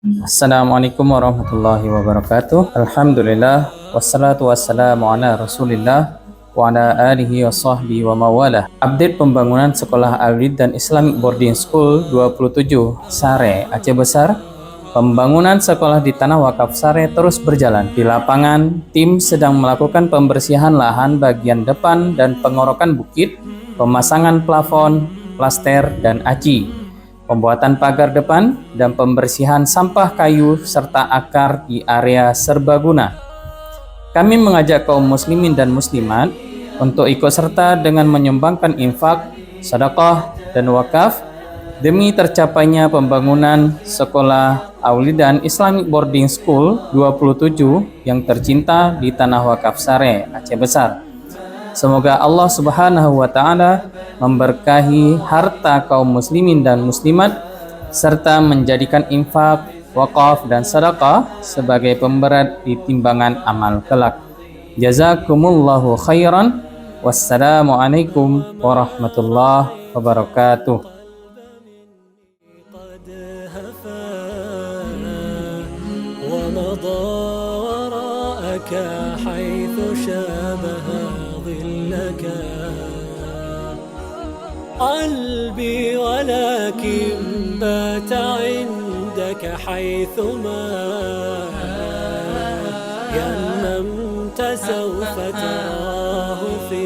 Assalamualaikum warahmatullahi wabarakatuh. Alhamdulillah wassalatu wassalamu ala Rasulillah wa ala alihi wa sahbihi wa mawalah. Update pembangunan Sekolah Al-Walid dan Islamic Boarding School 27 Sare, Aceh Besar. Pembangunan sekolah di Tanah Wakaf Sare terus berjalan. Di lapangan, tim sedang melakukan pembersihan lahan bagian depan dan pengorokan bukit, pemasangan plafon, plaster, dan aci, pembuatan pagar depan, dan pembersihan sampah kayu serta akar di area serbaguna. Kami mengajak kaum muslimin dan muslimat untuk ikut serta dengan menyumbangkan infak, sedekah, dan wakaf demi tercapainya pembangunan Sekolah Al-Walid dan Islamic Boarding School 27 yang tercinta di Tanah Wakaf Sare, Aceh Besar. Semoga Allah Subhanahu wa Ta'ala memberkahi harta kaum muslimin dan muslimat serta menjadikan infak, wakaf, dan sedekah sebagai pemberat di timbangan amal kelak. Jazakumullahu khairan. Wassalamualaikum warahmatullahi wabarakatuh. ومضى وراءك حيث شابه ظلك قلبي ولكن بات عندك حيثما يممت سوف تراه في